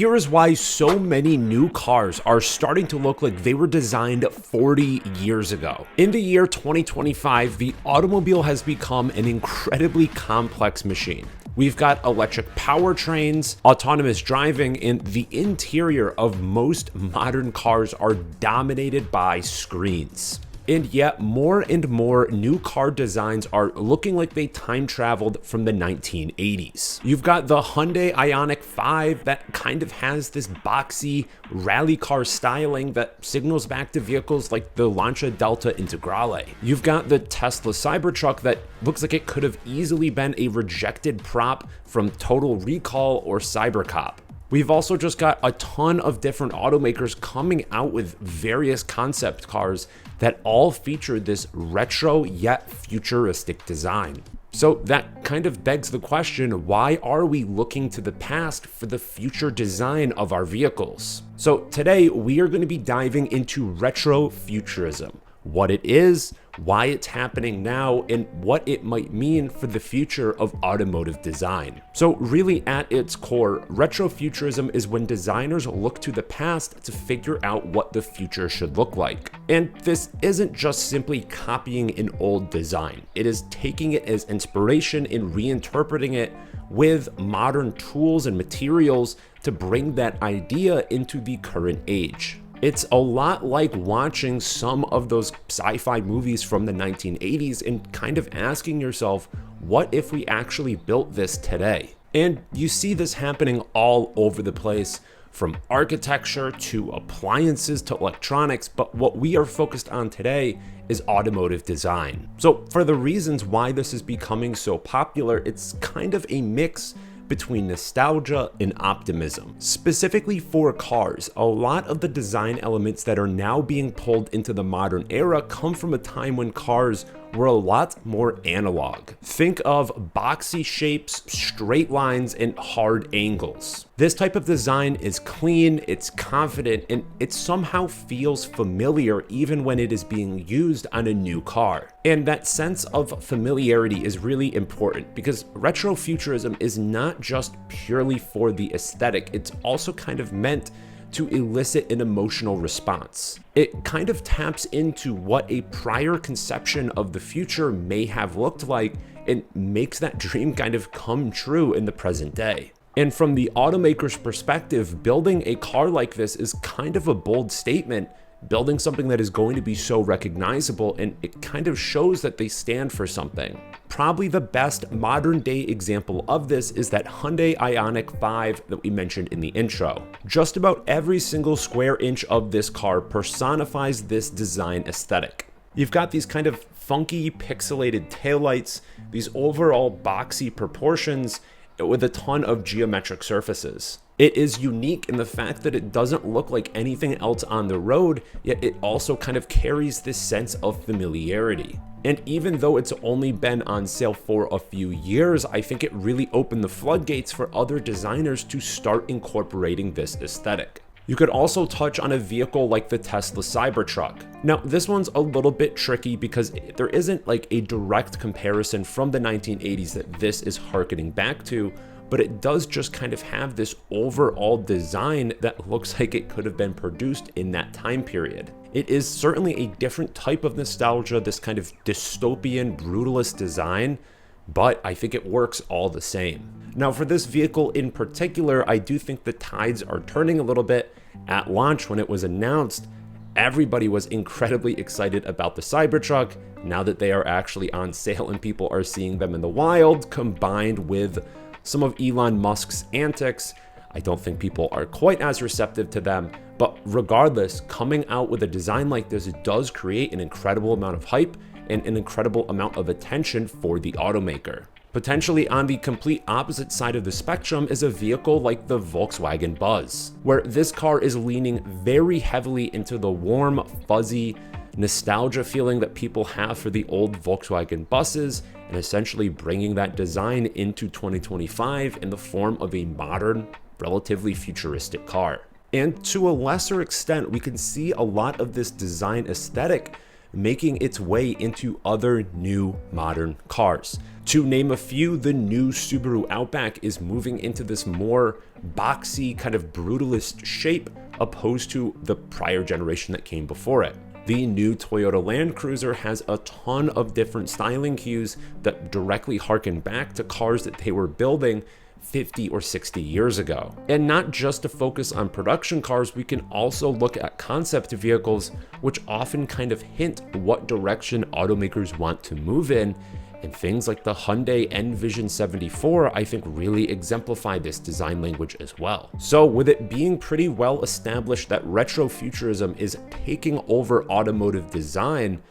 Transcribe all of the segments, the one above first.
Here is why so many new cars are starting to look like they were designed 40 years ago. In the year 2025, the automobile has become an incredibly complex machine. We've got electric powertrains, autonomous driving, and the interior of most modern cars are dominated by screens. And yet more and more new car designs are looking like they time traveled from the 1980s. You've got the Hyundai Ioniq 5 that kind of has this boxy rally car styling that signals back to vehicles like the Lancia Delta Integrale. You've got the Tesla Cybertruck that looks like it could have easily been a rejected prop from Total Recall or Cybercop. We've also just got a ton of different automakers coming out with various concept cars that all feature this retro yet futuristic design. So that kind of begs the question, why are we looking to the past for the future design of our vehicles? So today we are going to be diving into retro-futurism, what it is, why it's happening now, and what it might mean for the future of automotive design. So really at its core, retrofuturism is when designers look to the past to figure out what the future should look like. And this isn't just simply copying an old design. It is taking it as inspiration and reinterpreting it with modern tools and materials to bring that idea into the current age. It's a lot like watching some of those sci-fi movies from the 1980s and kind of asking yourself, what if we actually built this today? And you see this happening all over the place, from architecture to appliances to electronics, but what we are focused on today is automotive design. So for the reasons why this is becoming so popular, it's kind of a mix between nostalgia and optimism. Specifically for cars, a lot of the design elements that are now being pulled into the modern era come from a time when cars were a lot more analog. Think of boxy shapes, straight lines, and hard angles. This type of design is clean, it's confident, and it somehow feels familiar even when it is being used on a new car. And that sense of familiarity is really important because retrofuturism is not just purely for the aesthetic, it's also kind of meant to elicit an emotional response. It kind of taps into what a prior conception of the future may have looked like and makes that dream kind of come true in the present day. And from the automaker's perspective, building a car like this is kind of a bold statement, building something that is going to be so recognizable, and it kind of shows that they stand for something. Probably the best modern day example of this is that Hyundai Ioniq 5 that we mentioned in the intro. Just about every single square inch of this car personifies this design aesthetic. You've got these kind of funky pixelated taillights, these overall boxy proportions with a ton of geometric surfaces. It is unique in the fact that it doesn't look like anything else on the road, yet it also kind of carries this sense of familiarity. And even though it's only been on sale for a few years, I think it really opened the floodgates for other designers to start incorporating this aesthetic. You could also touch on a vehicle like the Tesla Cybertruck. Now, this one's a little bit tricky because there isn't like a direct comparison from the 1980s that this is harkening back to, but it does just kind of have this overall design that looks like it could have been produced in that time period. It is certainly a different type of nostalgia, this kind of dystopian, brutalist design, but I think it works all the same. Now for this vehicle in particular, I do think the tides are turning a little bit. At launch, when it was announced, everybody was incredibly excited about the Cybertruck. Now that they are actually on sale and people are seeing them in the wild, combined with some of Elon Musk's antics, I don't think people are quite as receptive to them. But regardless, coming out with a design like this does create an incredible amount of hype and an incredible amount of attention for the automaker. Potentially on the complete opposite side of the spectrum is a vehicle like the Volkswagen Buzz, where this car is leaning very heavily into the warm, fuzzy nostalgia feeling that people have for the old Volkswagen buses, and essentially bringing that design into 2025 in the form of a modern, relatively futuristic car. And to a lesser extent, we can see a lot of this design aesthetic making its way into other new modern cars. To name a few, the new Subaru Outback is moving into this more boxy, kind of brutalist shape opposed to the prior generation that came before it. The new Toyota Land Cruiser has a ton of different styling cues that directly harken back to cars that they were building 50 or 60 years ago. And not just to focus on production cars, we can also look at concept vehicles, which often kind of hint what direction automakers want to move in. And things like the Hyundai Envision 74, I think, really exemplify this design language as well. So with it being pretty well established that retrofuturism is taking over automotive design,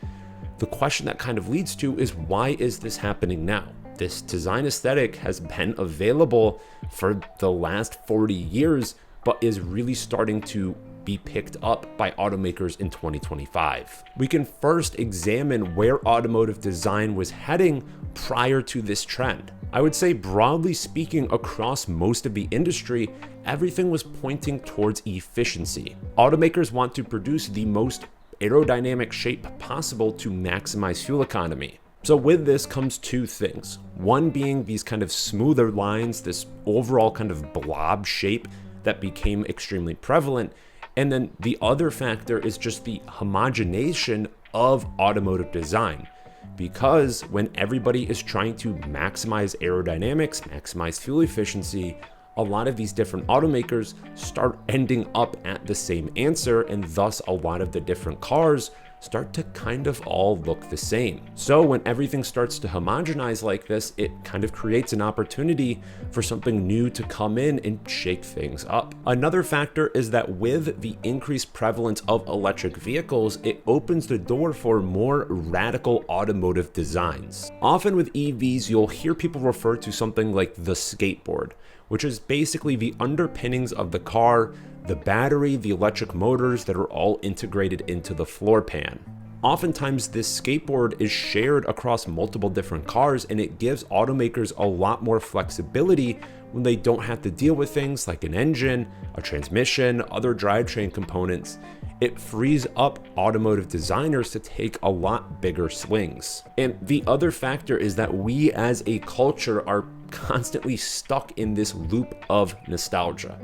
the question that kind of leads to is, why is this happening now? This design aesthetic has been available for the last 40 years, but is really starting to be picked up by automakers in 2025. We can first examine where automotive design was heading prior to this trend. I would say, broadly speaking, across most of the industry, everything was pointing towards efficiency. Automakers want to produce the most aerodynamic shape possible to maximize fuel economy. So with this comes two things. One being these kind of smoother lines, this overall kind of blob shape that became extremely prevalent. And then the other factor is just the homogenization of automotive design. Because when everybody is trying to maximize aerodynamics, maximize fuel efficiency, a lot of these different automakers start ending up at the same answer, and thus a lot of the different cars start to kind of all look the same. So when everything starts to homogenize like this, it kind of creates an opportunity for something new to come in and shake things up. Another factor is that with the increased prevalence of electric vehicles, it opens the door for more radical automotive designs. Often with EVs, you'll hear people refer to something like the skateboard, which is basically the underpinnings of the car, the battery, the electric motors that are all integrated into the floor pan. Oftentimes, this skateboard is shared across multiple different cars, and it gives automakers a lot more flexibility when they don't have to deal with things like an engine, a transmission, other drivetrain components. It frees up automotive designers to take a lot bigger swings. And the other factor is that we as a culture are constantly stuck in this loop of nostalgia.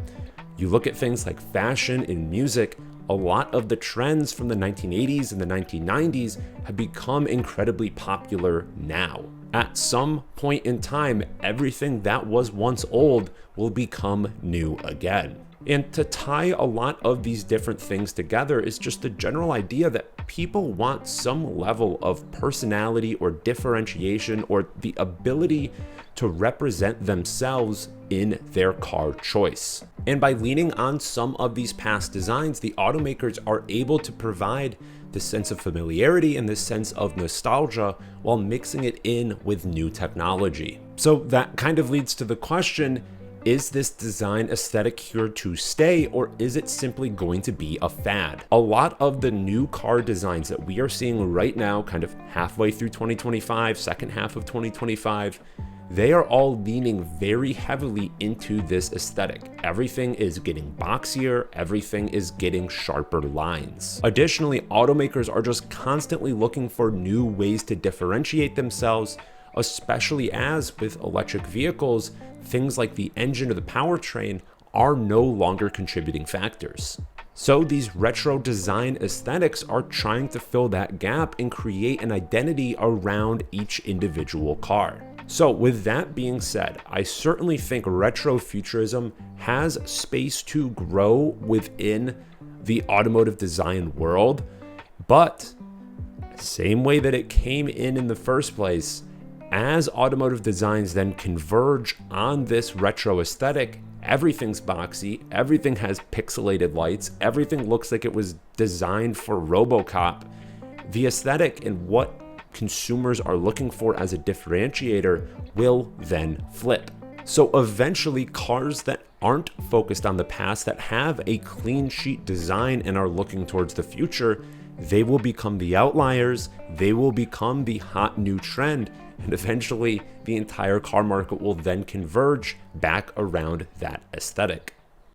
You look at things like fashion and music, a lot of the trends from the 1980s and the 1990s have become incredibly popular now. At some point in time, everything that was once old will become new again. And to tie a lot of these different things together is just the general idea that people want some level of personality or differentiation or the ability to represent themselves in their car choice. And by leaning on some of these past designs, the automakers are able to provide this sense of familiarity and this sense of nostalgia while mixing it in with new technology. So that kind of leads to the question, is this design aesthetic here to stay, or is it simply going to be a fad? A lot of the new car designs that we are seeing right now, kind of halfway through 2025, second half of 2025, they are all leaning very heavily into this aesthetic. Everything is getting boxier, everything is getting sharper lines. Additionally, automakers are just constantly looking for new ways to differentiate themselves, especially as with electric vehicles, things like the engine or the powertrain are no longer contributing factors. So these retro design aesthetics are trying to fill that gap and create an identity around each individual car. So with that being said, I certainly think retrofuturism has space to grow within the automotive design world, but same way that it came in the first place, as automotive designs then converge on this retro aesthetic, everything's boxy, everything has pixelated lights, everything looks like it was designed for RoboCop. The aesthetic and what consumers are looking for as a differentiator will then flip. So eventually, cars that aren't focused on the past, that have a clean sheet design and are looking towards the future, they will become the outliers, they will become the hot new trend, and eventually the entire car market will then converge back around that aesthetic.